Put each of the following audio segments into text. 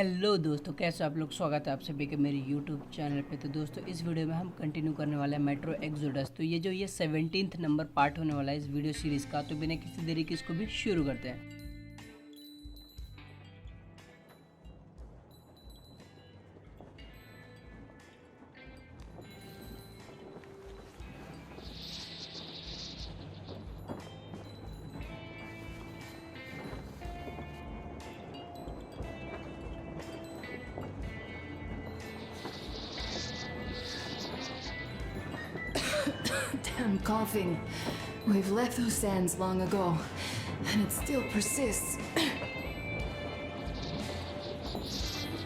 Hello दोस्तों, कैसे आप लोग। स्वागत है आप सभी के मेरे यूट्यूब चैनल पे। तो दोस्तों इस वीडियो में हम कंटिन्यू करने वाले हैं मेट्रो एक्सोडस। तो ये 17th नंबर पार्ट होने वाला है इस वीडियो सीरीज़ का। तो बिना किसी देरी के इसको भी शुरू करते हैं। Damn coughing. We've left those sands long ago, and it still persists.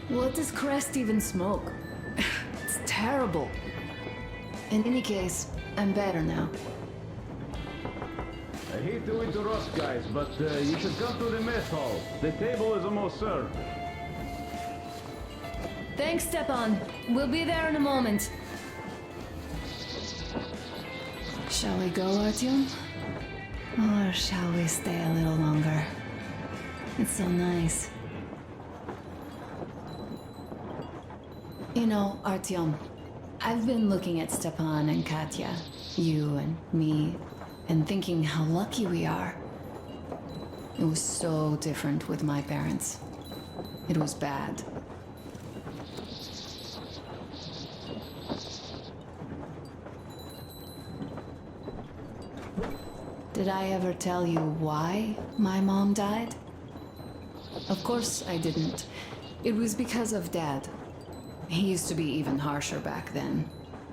What does Crest even smoke? It's terrible. In any case, I'm better now. I hate to interrupt, guys, but you should come to the mess hall. The table is almost served. Thanks, Stepan. We'll be there in a moment. Shall we go, Artyom? Or shall we stay a little longer? It's so nice. You know, Artyom, I've been looking at Stepan and Katya, you and me, and thinking how lucky we are. It was so different with my parents. It was bad. Did I ever tell you why my mom died? Of course I didn't. It was because of Dad. He used to be even harsher back then.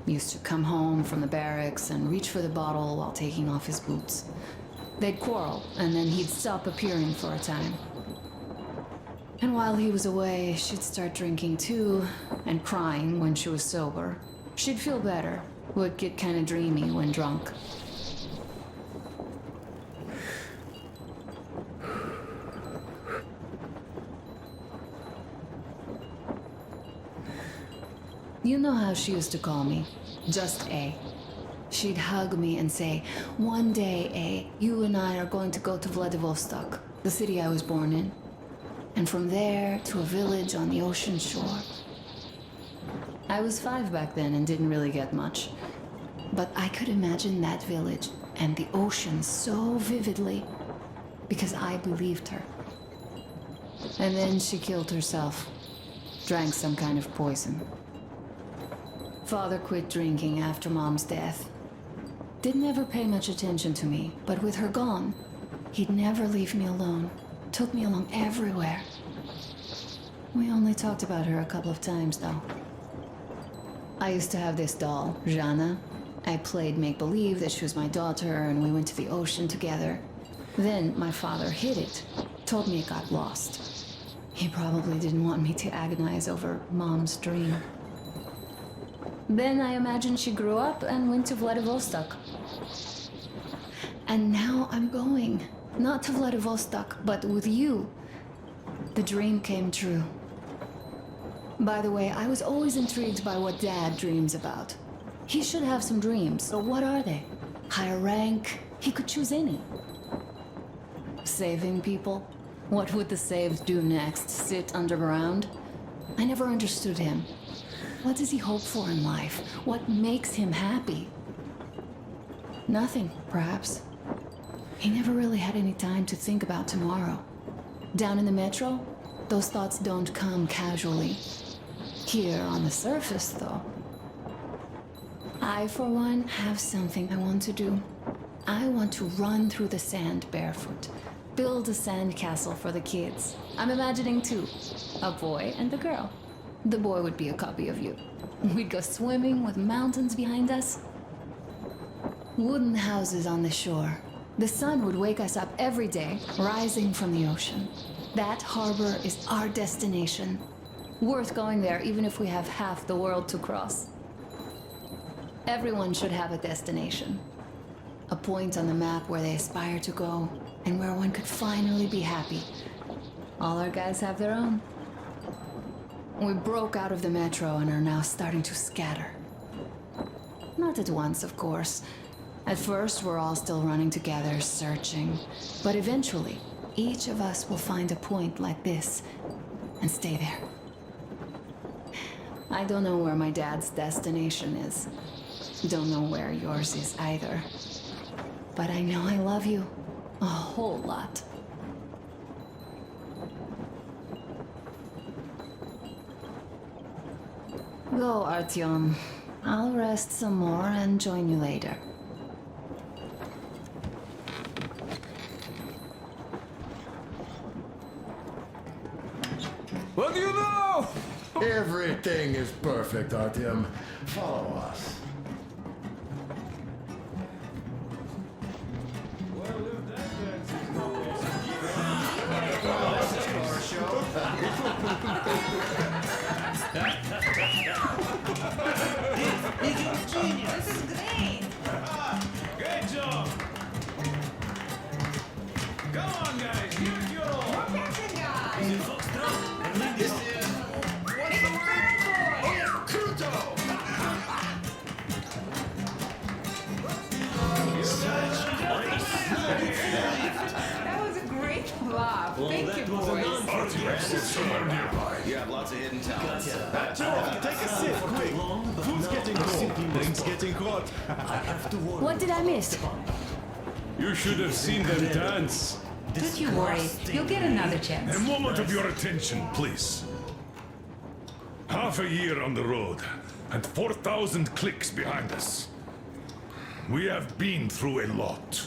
He used to come home from the barracks and reach for the bottle while taking off his boots. They'd quarrel, and then he'd stop appearing for a time. And while he was away, she'd start drinking too, and crying when she was sober. She'd feel better, would get kinda dreamy when drunk. You know how she used to call me? Just A. She'd hug me and say, "One day, A, you and I are going to go to Vladivostok, the city I was born in. And from there to a village on the ocean shore." I was 5 back then and didn't really get much. But I could imagine that village and the ocean so vividly because I believed her. And then she killed herself, drank some kind of poison. Father quit drinking after Mom's death. Didn't ever pay much attention to me, but with her gone, he'd never leave me alone. Took me along everywhere. We only talked about her a couple of times, though. I used to have this doll, Janne. I played make-believe that she was my daughter, and we went to the ocean together. Then my father hid it, told me it got lost. He probably didn't want me to agonize over Mom's dream. Then I imagine she grew up and went to Vladivostok. And now I'm going. Not to Vladivostok, but with you. The dream came true. By the way, I was always intrigued by what Dad dreams about. He should have some dreams, but what are they? Higher rank? He could choose any. Saving people? What would the saved do next? Sit underground? I never understood him. What does he hope for in life? What makes him happy? Nothing, perhaps. He never really had any time to think about tomorrow. Down in the metro, those thoughts don't come casually. Here on the surface, though. I, for one, have something I want to do. I want to run through the sand barefoot. Build a sandcastle for the kids. I'm imagining two. A boy and a girl. The boy would be a copy of you. We'd go swimming with mountains behind us. Wooden houses on the shore. The sun would wake us up every day, rising from the ocean. That harbor is our destination. Worth going there even if we have half the world to cross. Everyone should have a destination. A point on the map where they aspire to go, and where one could finally be happy. All our guys have their own. We broke out of the metro and are now starting to scatter. Not at once, of course. At first, we're all still running together, searching. But eventually, each of us will find a point like this and stay there. I don't know where my dad's destination is. Don't know where yours is either. But I know I love you a whole lot. Go, Artyom. I'll rest some more and join you later. What do you know? Everything is perfect, Artyom. Follow us. This is great. Great job. Come on, guys. Give it your all. We're passing, guys. This is... What's the word? Oh, yeah, Kruto! That was a great laugh. Thank you, boys. Artyom, sit somewhere nearby. You have lots of hidden talents. Take a sip, quick. Food's getting cold. Drinks getting hot. What did I miss? You should have seen them dance. Don't you worry. You'll get another A chance. moment of your attention, please. Half a year on the road, and 4,000 clicks behind us. We have been through a lot.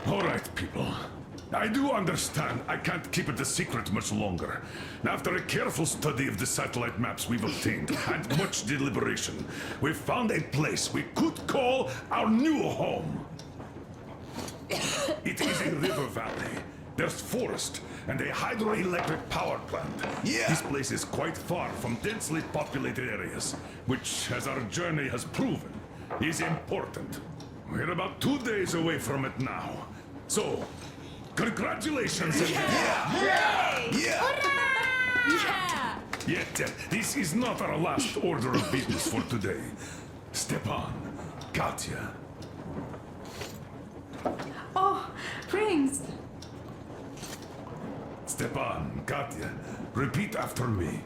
All right, people. I do understand I can't keep it a secret much longer. After a careful study of the satellite maps we've obtained and much deliberation, we've found a place we could call our new home. It is a river valley. There's forest and a hydroelectric power plant. Yeah. This place is quite far from densely populated areas, which, as our journey has proven, is important. We're about 2 days away from it now. So, congratulations! Yet, this is not our last order of business for today. Stepan, Katya, Oh, rings. Stepan, Katya, repeat after me.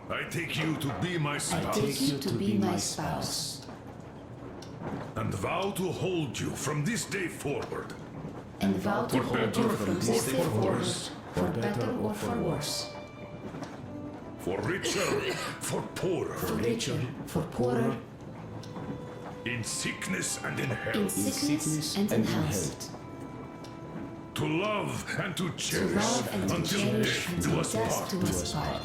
I take you to be my spouse. Take you to be my spouse. And vow to hold you from this day forward. And vow to For hold better, you from this day forward, worse. for better or for worse. For richer, for poorer. For richer, for poorer, In sickness and in in health. sickness and in health. To love and to To cherish. love and to Until cherish death until do us death part. do us part.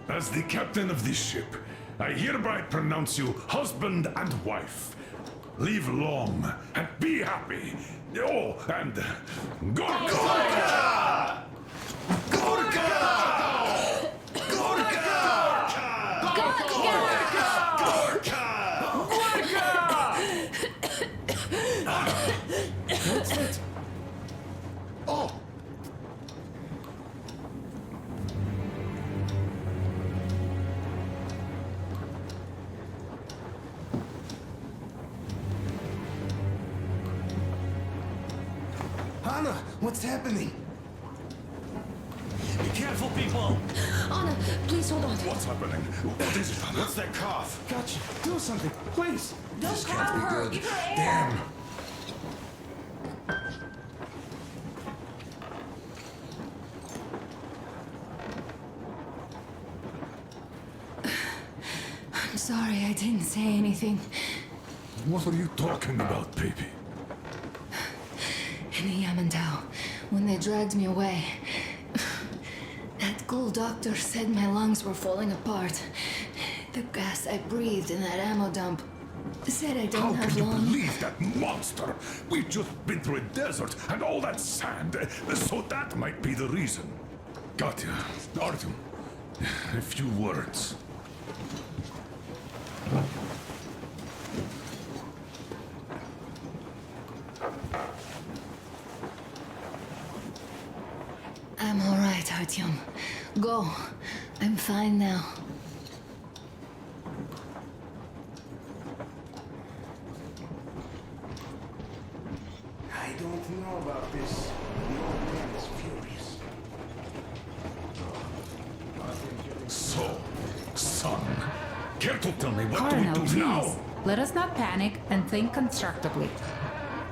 As the captain of this ship, I hereby pronounce you husband and wife. Live long and be happy. Oh, and Gorka! That's it. Oh! Anna, what's happening? Be careful, people. Anna, please hold on. What's happening? What is it, Anna? What's that cough? Gotcha. Do something, please. Don't grab her. Give her air. Damn! I'm sorry I didn't say anything. What are you talking about, baby? In the Yamantau, when they dragged me away, that ghoul doctor said my lungs were falling apart. The gas I breathed in that ammo dump said I don't How have can you long. believe that monster? We've just been through a desert and all that sand, so that might be the reason. Katya, Artyom, a few words. I'm all right, Artyom. Go. I'm fine now. Son, care to tell me what Colonel, do we do now? please, let us not panic and think constructively.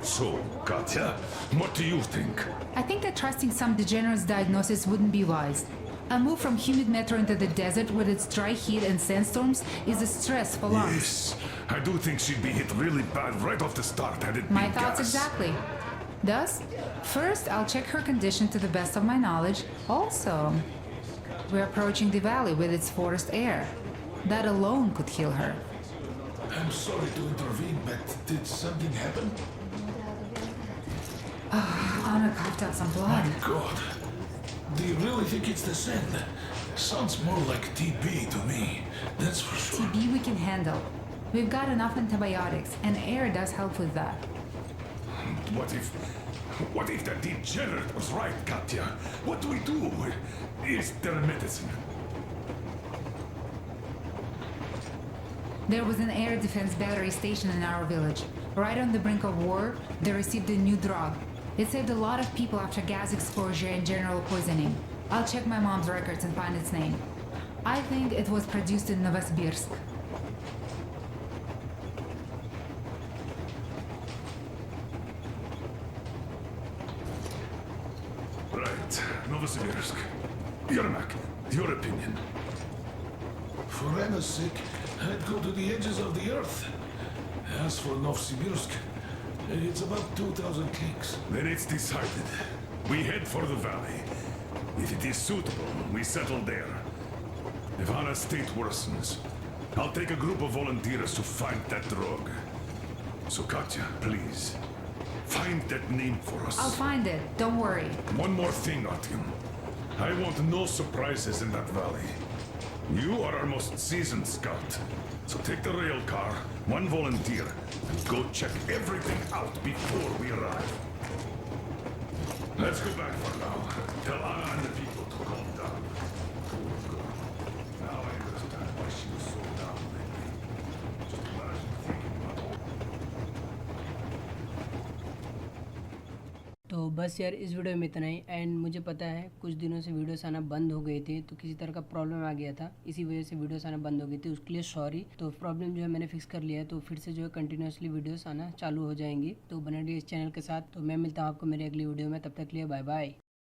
So, Katya, what do you think? I think that trusting some degenerate's diagnosis wouldn't be wise. A move from humid metro into the desert with its dry heat and sandstorms is a stress for lungs. Yes, I do think she'd be hit really bad right off the start had it My been thoughts gas. exactly. Thus, first I'll check her condition to the best of my knowledge. Also, we're approaching the valley with its forest air. That alone could heal her. I'm sorry to intervene, but did something happen? Anna coughed out some blood. My God. Do you really think it's the sand? Sounds more like TB to me, that's for sure. TB we can handle. We've got enough antibiotics, and air does help with that. What if the degenerate was right, Katya? What do we do? Is there a medicine? There was an air defense battery station in our village. Right on the brink of war, they received a new drug. It saved a lot of people after gas exposure and general poisoning. I'll check my mom's records and find its name. I think it was produced in Novosibirsk. Right, Novosibirsk. Yermak, your opinion. For Anna's sake, I'd go to the edges of the earth. As for Novosibirsk, it's about 2,000 clicks. Then it's decided. We head for the valley. If it is suitable, we settle there. If Anna's state worsens, I'll take a group of volunteers to find that drug. So Katya, please, find that name for us. I'll find it, don't worry. One more thing, Artyom. I want no surprises in that valley. You are our most seasoned scout. So take the rail car, one volunteer, and go check everything out before we arrive. Let's go back for now. Tell Anna and the people to calm down. Poor girl. Now I understand why she was so down lately. Just imagine thinking about all. तो बस यार इस video में इतना ही। And मुझे पता है कुछ दिनों से वीडियोस आना बंद हो गई थी, तो किसी तरह का प्रॉब्लम आ गया था, इसी वजह से वीडियोस आना बंद हो गई थी। उसके लिए सॉरी। तो प्रॉब्लम जो है मैंने फिक्स कर लिया है, तो फिर से जो है कंटिन्यूसली वीडियोस आना चालू हो जाएंगी। तो बने रहिए इस चैनल के साथ। तो मैं मिलता हूँ आपको मेरी अगली वीडियो में, तब तक के लिए बाय बाय।